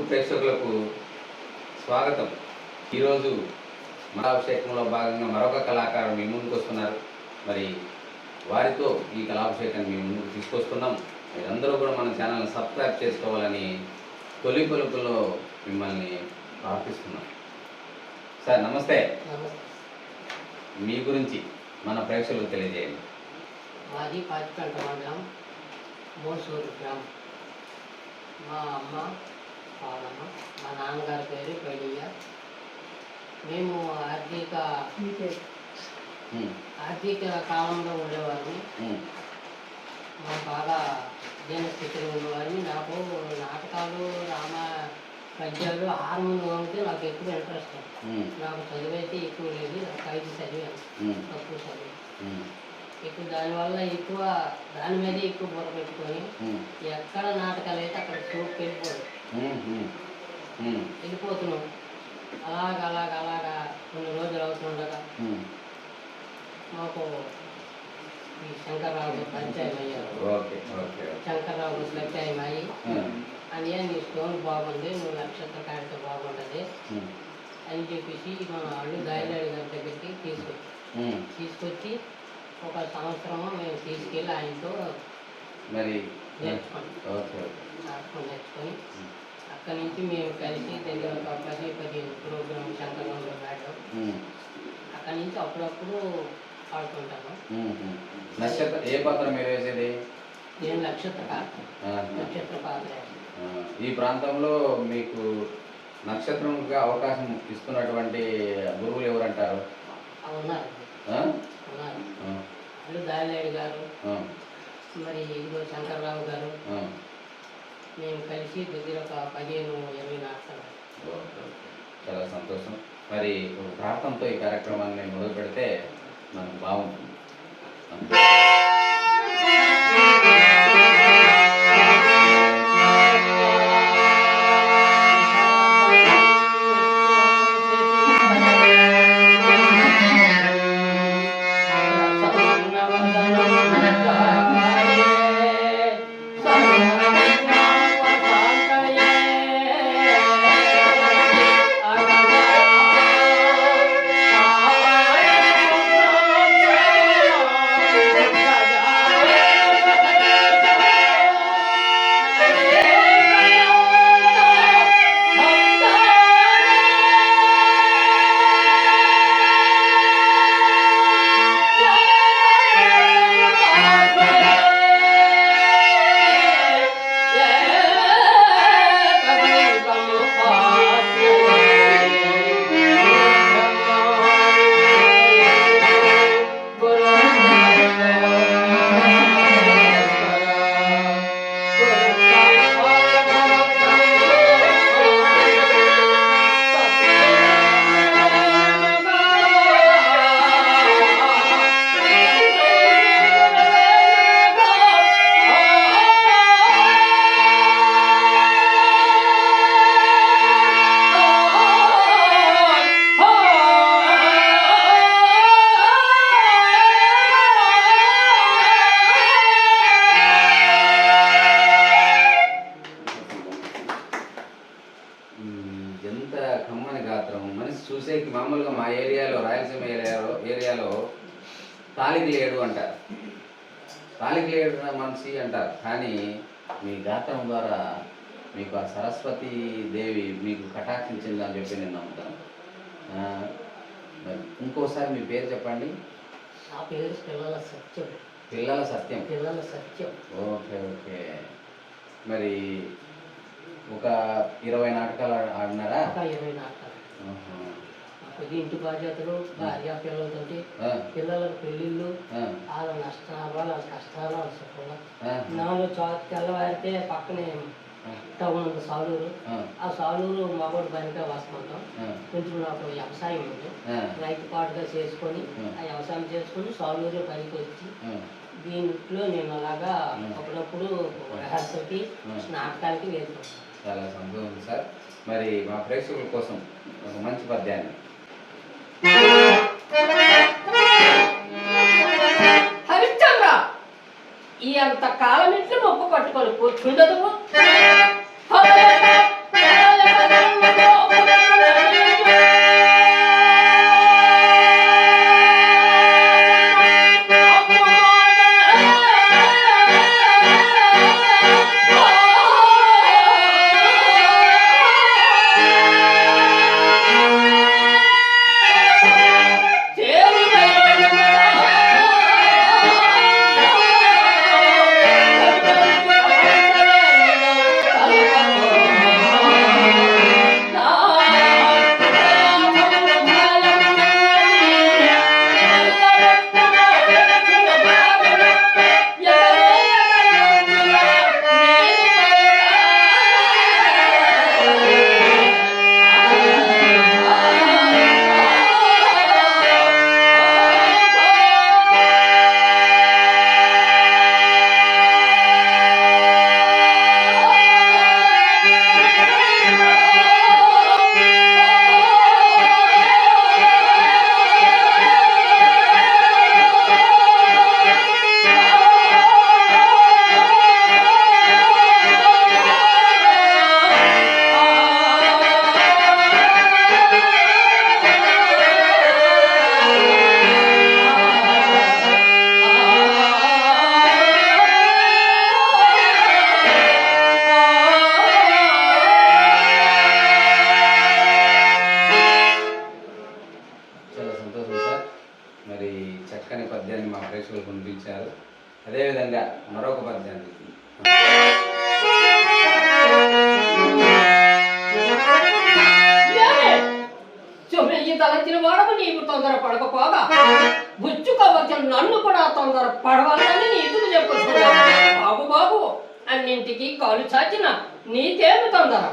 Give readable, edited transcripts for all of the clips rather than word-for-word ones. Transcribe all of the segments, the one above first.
ప్రేక్షకులకు స్వాగతం. ఈరోజు కళాభిషేకంలో భాగంగా మరొక కళాకారుడు మీ ముందుకు వస్తున్నారు. మరి వారితో ఈ కళాభిషేకాన్ని మీ ముందుకు తీసుకొస్తున్నాం. మీరందరూ కూడా మన ఛానల్ని సబ్స్క్రైబ్ చేసుకోవాలని తొలి పలుకుల్లో మిమ్మల్ని ప్రార్థిస్తున్నాం. సార్ నమస్తే. మీ గురించి మన ప్రేక్షకులకు తెలియజేయండి. మాది పాచిపేట మండలం మోసూరు గ్రామం. మా అమ్మ పాలమ్మ, మా నాన్నగారి పేరు పెడియ. మేము ఆర్థిక కాలంలో ఉండేవారు. మా బాగా దీనస్థితిలో ఉండేవారిని. నాకు నాటకాలు, పద్యాలు, హార్మోనియం అంటే నాకు ఎక్కువ ఇంట్రెస్ట్. నాకు చదివైతే ఎక్కువ లేదు. నాకు 5 చదివాను, తక్కువ చదివాను. ఎక్కువ దానివల్ల దాని మీదే ఎక్కువ బుర్ర పెట్టుకొని ఎక్కడ నాటకాలు అయితే అక్కడ చూపు వెళ్ళిపోతున్నాం. అలాగా కొన్ని రోజులు అవుతుండగా మాకు ఈ శంకర్రావు పరిచయం అయ్యారు. శంకర్రావు పరిచయం అయ్యి అని నీ స్టోన్ బాగుంది, నువ్వు నక్షత్ర కాడితే బాగుంటుంది అని చెప్పేసి మన వాళ్ళు దాయిలాడి గారి దగ్గరికి తీసుకొచ్చి ఒక సంవత్సరము మేము తీసుకెళ్ళి ఆయనతో నేర్చుకొని అక్కడి నుంచి మేము కలిసి దగ్గర ఒక 10-15 ప్రోగ్రామ్ శంకరంలో ఆడాం. అక్కడి నుంచి అప్పుడప్పుడు ఆడుకుంటాను. ఏ పాత్ర మీరు వేసేది? నేను నక్షత్ర పాత్ర. ఈ ప్రాంతంలో మీకు నక్షత్రంగా అవకాశం ఇస్తున్నటువంటి గురువులు ఎవరంటారు? ఉన్నారు. వాళ్ళు దాయిలాడి గారు, మరి ఇదిగో శంకర్రావు గారు, మేము కలిసి దగ్గర ఒక 15-20 నాటకాలు. చాలా సంతోషం. మరి ప్రార్థనతో ఈ కార్యక్రమాన్ని మొదలు పెడితే మనకు బాగుంటుంది. ఎంత కమ్మని గాత్రం. మనిషి చూసేకి మామూలుగా మా ఏరియాలో, రాయలసీమ ఏరియాలో తాలికిలేడు అంటారు. తాలికిలేడు మనిషి అంటారు. కానీ మీ గాత్రం ద్వారా మీకు ఆ సరస్వతి దేవి మీకు కటాక్షించిందని చెప్పి నేను నమ్ముతాను. ఇంకోసారి మీ పేరు చెప్పండి. నా పేరు పిల్లల సత్యం. పిల్లల సత్యం. పిల్లల సత్యం. ఓకే. మరి ఒక 20 నాటకాలు ఆడినారా? 20 నాటకాలు. ఇంటి బాధ్యతలు, భార్య పిల్లలతోటి, పిల్లలకు పెళ్ళిళ్ళు, వాళ్ళ నష్టాలు, వాళ్ళ కష్టాలు, వాళ్ళ సుఖాలు. నాలో తెల్లవారితే పక్కనే టౌన్ ఉంది సాలూరు. ఆ, ఆ సాలూరు మగోడు పనిగా వస్తుంటాం. ఆ, కొంచెం నాకు వ్యవసాయం ఉంది, ఆ, రైతు పాటుగా చేసుకొని ఆ వ్యవసాయం చేసుకొని సాలూరు పనికి వచ్చి దీంట్లో నేను అలాగా అప్పుడప్పుడు రిహార్సల్కి నాటకాలకి వెళ్తాను. చాలా సంతోషం సార్. మరి మా ప్రేక్షకుల కోసం ఒక మంచి పద్యాన్ని. హరిశ్చంద్ర, ఈ అంత కాలం ఇంట్లో మొక్క పట్టుకొని కూర్చుండదు. చాలా సంతోషం సార్. మరి చక్కని పద్యాన్ని మా ప్రేక్షకులు పంపించారు. అదేవిధంగా మరొక పద్యాన్ని ఈ తలచిన వాడకు నీకు తొందర పడకపోగా బుచ్చుకోవచ్చు, నన్ను కూడా తొందర పడవాలని నీతులు చెప్పుకుంటున్నాను. బాబు బాబు అన్నింటికి కాలు చాచిన నీకేమి తొందర?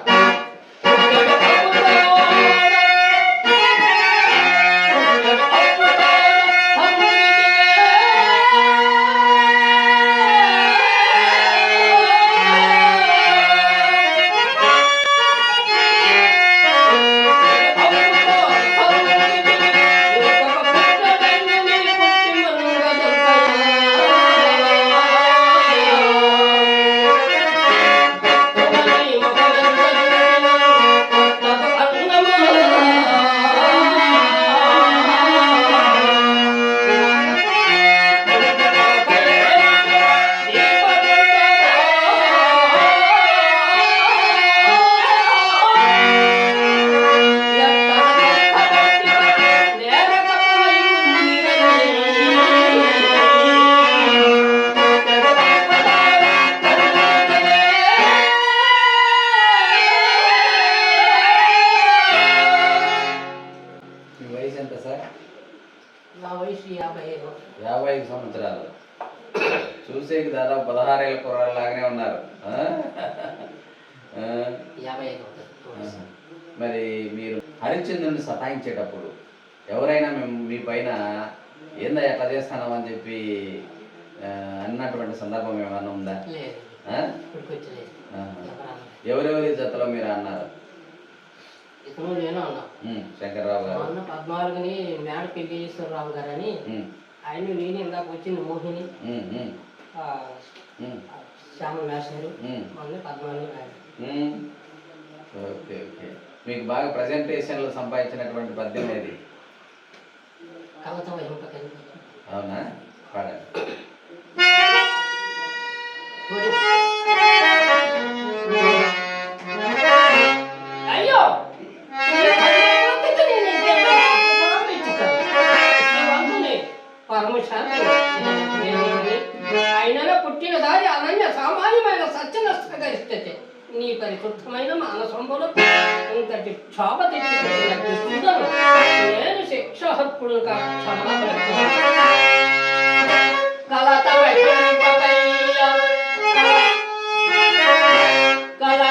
మీ వయసు ఎంత సార్? నా వయసు 55. 55 సంవత్సరాలు. చూసేకి దాదాపు 16 ఏళ్ళ కుర్రాళ్ళలాగానే ఉన్నారు. ఆ? ఆ? 55. ఆహా. మరి మీరు హరిశ్చంద్రుని సతాయించేటప్పుడు ఎవరైనా మీ పైన ఏందా ఎట్లా చేస్తాను అని చెప్పి అన్నటువంటి సందర్భం ఏమైనా ఉందా? లేదు, ఆ? ఇప్పటికొచ్చలేదు. ఆహా. ఎవరెవరి జతలో మీరు అన్నారు? ఇతను నేను అన్నా. శంకర్రావు గారు, మొన్న 14ని మేడ పెళ్లిశ్వరరావు గారు అని ఆయన నేను ఇందాక వచ్చింది మోహిని, శ్యామ మేషారు, మొన్న 14 ఆయన. Okay okay. మీకు బాగా ప్రజెంటేషన్లు సంపాదించినటువంటి పద్యం ఏది? కలత వహింపకని. అవునా? పాడండి. అయ్యో ఆయనలో పుట్టిన దారి అనన్య సామాన్యమైన సత్యనష్టగరిష్టతే నీ పరిశుద్ధమైన మానసంబులు ఇంతటి క్షోభ తెచ్చుకున్న నేను శిక్షాహక్కుడు క్షమాపణ కలత కల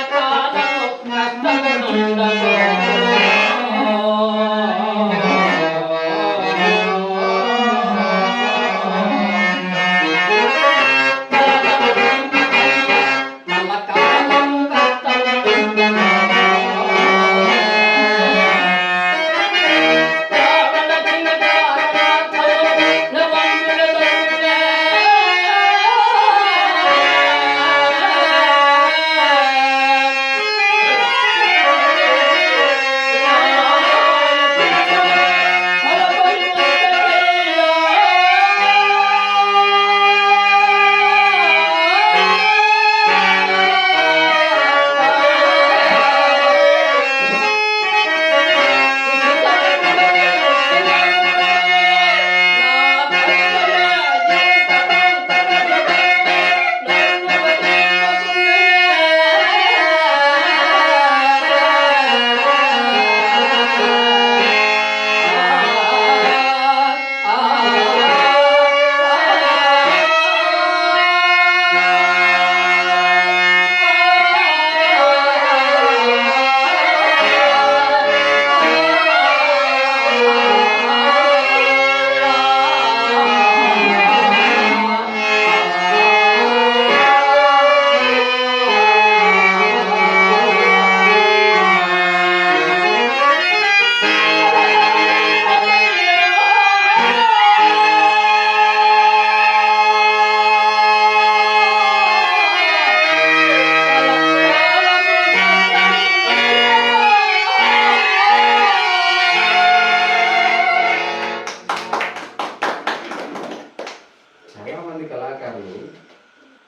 మంది కళాకారులు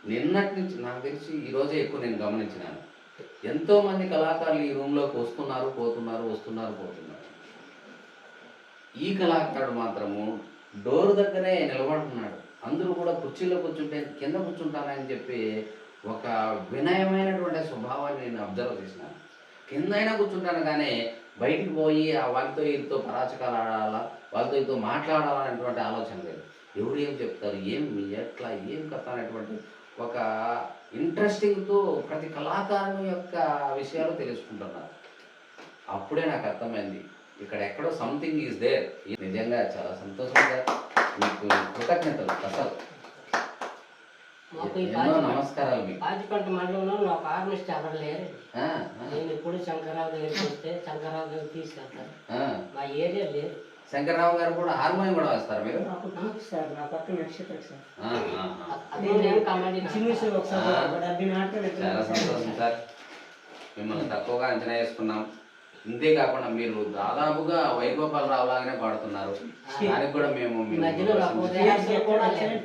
నిన్నటి నుంచి నాకు తెలిసి ఈరోజే ఎక్కువ నేను గమనించినాను. ఎంతోమంది కళాకారులు ఈ రూమ్లోకి వస్తున్నారు పోతున్నారు, వస్తున్నారు పోతున్నారు. ఈ కళాకారుడు మాత్రము డోర్ దగ్గరే నిలబడుతున్నాడు. అందరూ కూడా కుర్చీలో కూర్చుంటే కింద కూర్చుంటానని చెప్పి ఒక వినయమైనటువంటి స్వభావాన్ని నేను అబ్జర్వ్ చేసినాను. కిందైనా కూర్చుంటాను కానీ బయటికి పోయి ఆ వాళ్ళతో వీళ్ళతో పరాచకాలు ఆడాలా, వాళ్ళతో వీళ్ళతో మాట్లాడాలనేటువంటి ఆలోచన లేదు. ఎవరు ఏం చెప్తారు, ఏం ఎట్లా ఏం కథ అనేటువంటి ఒక ఇంట్రెస్టింగ్తో ప్రతి కళాకారుని యొక్క విషయాలు తెలుసుకుంటున్నారు. అప్పుడే నాకు అర్థమైంది ఇక్కడ ఎక్కడో సంథింగ్ ఈజ్ దేర్. నిజంగా చాలా సంతోషంగా మీకు కృతజ్ఞతలు. అసలు మాకు ఈ ఎన్నో నమస్కారాలు మీకు. పాచిపంట మండలంలో నాకు ఆర్మిస్ట్ ఎవరు లేరు. ఆ, నేను ఇప్పుడు శంకర్రావు దగ్గరికి వస్తే శంకర్రావు దగ్గర తీసుకెళ్తాను. ఆ. మా ఏరియా లేదు. శంకర్రావు గారు కూడా హార్మోనియం కూడా వేస్తారు మీరు? సార్ నా పక్క నక్షత్రం సార్ ఆ, ఆ, ఆ. అదే నేను కమాండ్ చిన్న ఒకసారి చాలా సంతోషం సార్. మిమ్మల్ని తక్కువగా అంచనా వేసుకున్నాం. ఇంతేకాకుండా మీరు దాదాపుగా వైగోపాలరావు లాగానే పాడుతున్నారు. దానికి కూడా మేము ఈ మధ్యలో నాకు రిహార్సల్ కూడా లేదు.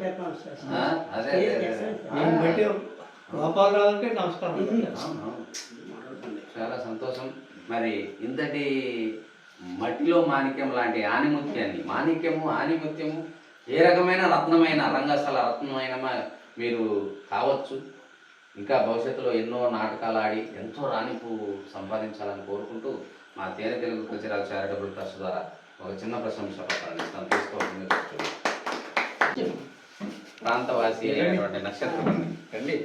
ఆ, అదే అదే అదే. గోపాలరావుకి నమస్కారం. అవును. చాలా సంతోషం. మరి ఇంతటి మట్టిలో మాణిక్యం లాంటి ఆనిముత్యాన్ని, మాణిక్యము ఆనిముత్యము ఏ రకమైన రత్నమైన రంగస్థల రత్నమైన మీరు కావచ్చు. ఇంకా భవిష్యత్తులో ఎన్నో నాటకాలు ఆడి ఎంతో రాణింపు సంపాదించాలని కోరుకుంటూ మా తేనె తెలుగు కల్చరల్ చారిటబుల్ ట్రస్ట్ ద్వారా ఒక చిన్న ప్రశంస పత్రాన్ని ఇస్తాను, తీసుకోవాల్సింది కోరుతున్నాను. ప్రాంతవాసి అయినటువంటి నక్షత్రం అండి.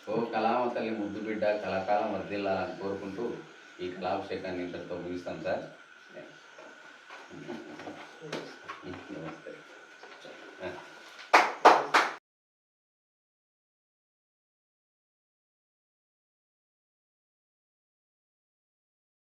ఓ కళామ తల్లి ముద్దు బిడ్డ కళాకాలం వర్ధిల్లాలని కోరుకుంటూ ఈ కళాభిషేకాన్ని ఇంతటితో ముగిస్తాం సార్.